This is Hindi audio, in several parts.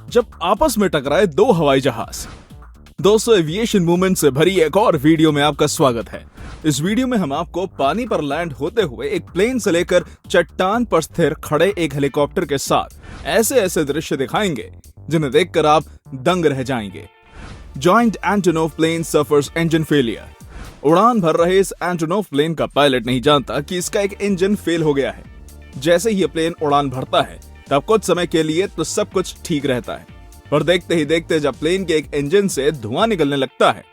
जब आपस में टकराए दो हवाई जहाज। दोस्तों, एविएशन मूवमेंट से भरी एक और वीडियो में आपका स्वागत है। इस वीडियो में हम आपको पानी पर लैंड होते हुए एक प्लेन से लेकर चट्टान पर स्थिर खड़े एक हेलीकॉप्टर के साथ ऐसे ऐसे दृश्य दिखाएंगे जिन्हें देखकर आप दंग रह जाएंगे। Giant Antonov plane suffers engine failure. उड़ान भर रहे इस एंटोनोव प्लेन का पायलट नहीं जानता कि इसका एक इंजन फेल हो गया है। जैसे ही ये प्लेन उड़ान भरता है तब कुछ समय के लिए तो सब कुछ ठीक रहता है, पर देखते ही देखते जब प्लेन के एक इंजन से धुआं निकलने लगता है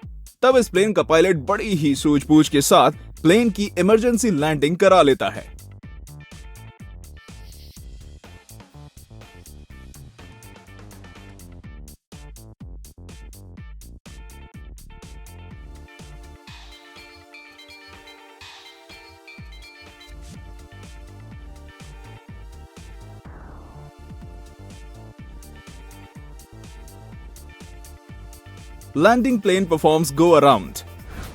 तब इस प्लेन का पायलट बड़ी ही सूझबूझ के साथ प्लेन की इमरजेंसी लैंडिंग करा लेता है। Landing plane performs go around.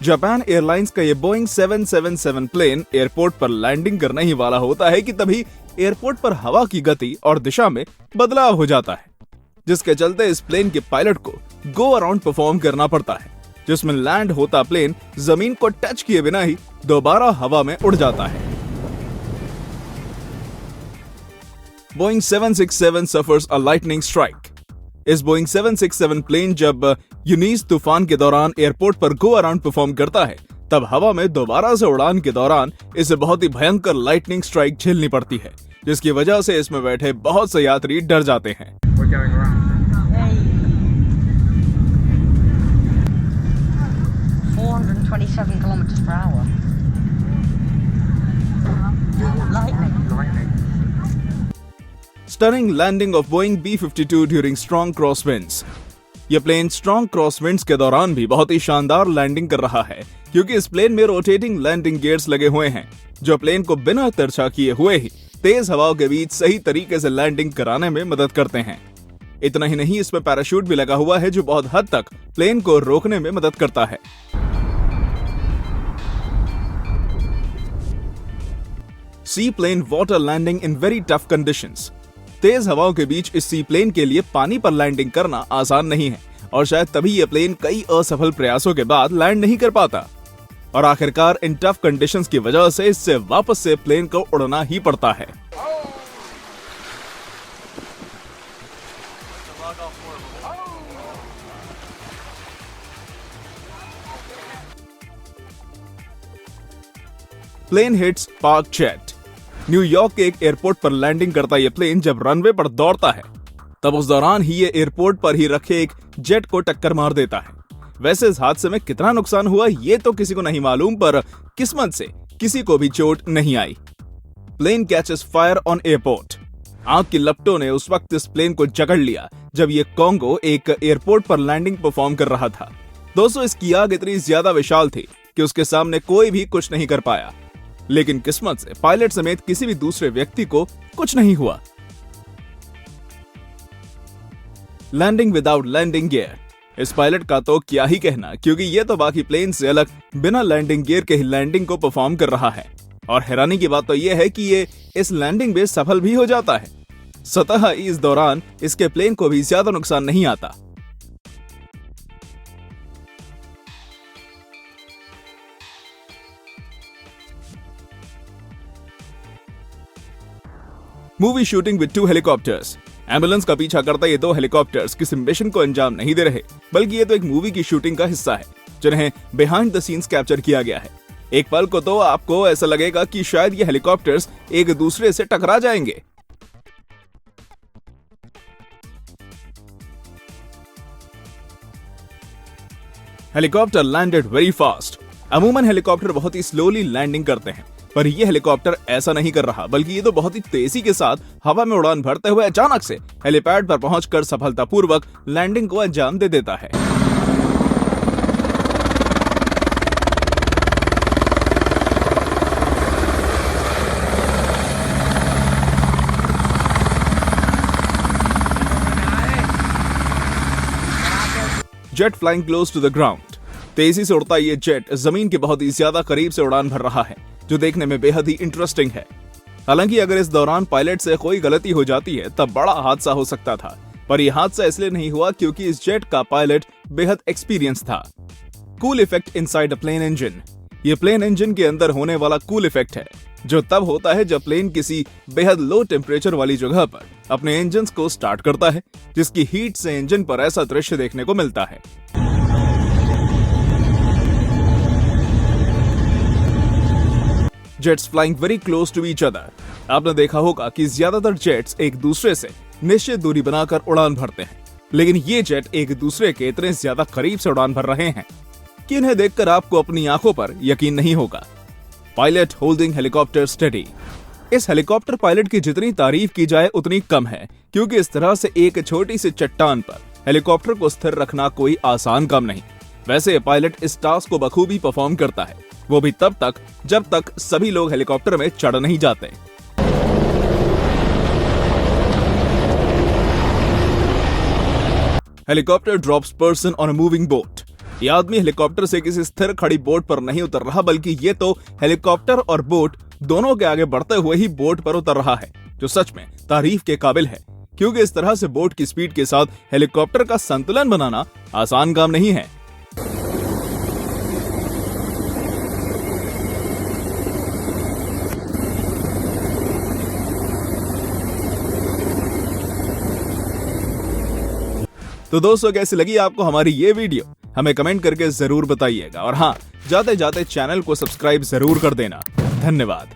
Japan Airlines का ये बोइंग 777 प्लेन एयरपोर्ट पर लैंडिंग करने ही वाला होता है कि तभी एयरपोर्ट पर हवा की गति और दिशा में बदलाव हो जाता है, जिसके चलते इस प्लेन के पायलट को गो अराउंड परफॉर्म करना पड़ता है, जिसमें लैंड होता प्लेन जमीन को टच किए बिना ही दोबारा हवा में उड़ जाता है। Boeing 767 suffers a lightning strike. इस बोइंग 767 प्लेन जब यूनीस तूफान के दौरान एयरपोर्ट पर गो अराउंड परफॉर्म करता है तब हवा में दोबारा से उड़ान के दौरान इसे बहुत ही भयंकर लाइटनिंग स्ट्राइक झेलनी पड़ती है, जिसकी वजह से इसमें बैठे बहुत से यात्री डर जाते हैं। 427 kilometers per hour. Lightning. Stunning landing of Boeing B-52 during strong crosswinds। यह प्लेन स्ट्रॉन्ग क्रॉसविंड्स के दौरान भी बहुत ही शानदार लैंडिंग कर रहा है, क्योंकि इस प्लेन में रोटेटिंग लैंडिंग गियर्स लगे हुए हैं जो प्लेन को बिना तिरछा किए हुए ही तेज हवाओं के बीच सही तरीके से लैंडिंग कराने में मदद करते हैं। इतना ही नहीं, इसमें पैराशूट भी लगा हुआ है जो बहुत हद तक प्लेन को रोकने में मदद करता है। Seaplane water landing in very tough conditions. तेज हवाओं के बीच इस सी प्लेन के लिए पानी पर लैंडिंग करना आसान नहीं है और शायद तभी यह प्लेन कई असफल प्रयासों के बाद लैंड नहीं कर पाता और आखिरकार इन टफ कंडीशंस की वजह से इससे वापस से प्लेन को उड़ना ही पड़ता है। Plane hits park jet. New York के एक एयरपोर्ट पर लैंडिंग करता यह प्लेन जब रनवे पर दौड़ता है तब उस दौरान ही ये एयरपोर्ट पर ही रखे एक जेट को टक्कर मार देता है। वैसे इस हादसे में कितना नुकसान हुआ ये तो किसी को नहीं मालूम, पर किस्मत से किसी को भी चोट नहीं आई। Plane catches fire on airport. आग की लपटों ने उस वक्त इस प्लेन को जकड़ लिया जब ये कॉन्गो एक एयरपोर्ट पर लैंडिंग परफॉर्म कर रहा था। दोस्तों, इसकी आग इतनी ज्यादा विशाल थी कि उसके सामने कोई भी कुछ नहीं कर पाया, लेकिन किस्मत से पायलट समेत किसी भी दूसरे व्यक्ति को कुछ नहीं हुआ। Landing without landing gear. इस पायलट का तो क्या ही कहना, क्योंकि ये तो बाकी प्लेन से अलग बिना लैंडिंग गियर के ही लैंडिंग को परफॉर्म कर रहा है। और हैरानी की बात तो यह है कि ये इस लैंडिंग में सफल भी हो जाता है। सतह इस दौरान इसके प्लेन को भी ज्यादा नुकसान नहीं आता। Movie shooting with 2 helicopters. Ambulance का पीछा करता ये 2 हेलीकॉप्टर्स किसी मिशन को अंजाम नहीं दे रहे, बल्कि ये तो एक मूवी की शूटिंग का हिस्सा है जिन्हें बिहाइंड द सीन्स कैप्चर किया गया है। एक पल को तो आपको ऐसा लगेगा कि शायद ये हेलीकॉप्टर्स एक दूसरे से टकरा जाएंगे। Helicopter landed very fast. अमूमन हेलीकॉप्टर बहुत ही स्लोली लैंडिंग करते हैं, पर यह हेलीकॉप्टर ऐसा नहीं कर रहा, बल्कि ये तो बहुत ही तेजी के साथ हवा में उड़ान भरते हुए अचानक से हेलीपैड पर पहुंचकर सफलतापूर्वक लैंडिंग को अंजाम दे देता है। Jet flying close to the ground. तेजी से उड़ता ये जेट जमीन के बहुत ही ज्यादा करीब से उड़ान भर रहा है, जो देखने में बेहद ही इंटरेस्टिंग है। हालांकि अगर इस दौरान पायलट से कोई गलती हो जाती है तब बड़ा हादसा हो सकता था, पर यह हादसा इसलिए नहीं हुआ क्योंकि इस जेट का पायलट बेहद एक्सपीरियंस था। Cool effect inside a plane engine. ये प्लेन इंजन के अंदर होने वाला कूल इफेक्ट है, जो तब होता है जब प्लेन किसी बेहद लो टेम्परेचर वाली जगह पर अपने इंजन को स्टार्ट करता है, जिसकी हीट से इंजन पर ऐसा दृश्य देखने को मिलता है। Jets flying very close to each other. आपने देखा होगा कि ज्यादातर जेट्स एक दूसरे से निश्चित दूरी बनाकर उड़ान भरते हैं, लेकिन ये जेट एक दूसरे के इतने ज्यादा करीब से उड़ान भर रहे हैं कि इन्हें देखकर आपको अपनी आंखों पर यकीन नहीं होगा। Pilot holding helicopter steady. इस हेलीकॉप्टर पायलट की जितनी तारीफ की जाए उतनी कम है, क्योंकि इस तरह से एक छोटी सी चट्टान पर हेलीकॉप्टर को स्थिर रखना कोई आसान काम नहीं। वैसे ये पायलट इस टास्क को बखूबी परफॉर्म करता है, वो भी तब तक जब तक सभी लोग हेलीकॉप्टर में चढ़ नहीं जाते। Helicopter drops person on a moving boat. ये आदमी हेलीकॉप्टर से किसी स्थिर खड़ी बोट पर नहीं उतर रहा, बल्कि ये तो हेलीकॉप्टर और बोट दोनों के आगे बढ़ते हुए ही बोट पर उतर रहा है, जो सच में तारीफ के काबिल है, क्योंकि इस तरह से बोट की स्पीड के साथ हेलीकॉप्टर का संतुलन बनाना आसान काम नहीं है। तो दोस्तों, कैसी लगी आपको हमारी ये वीडियो? हमें कमेंट करके जरूर बताइएगा, और हाँ, जाते जाते चैनल को सब्सक्राइब जरूर कर देना। धन्यवाद।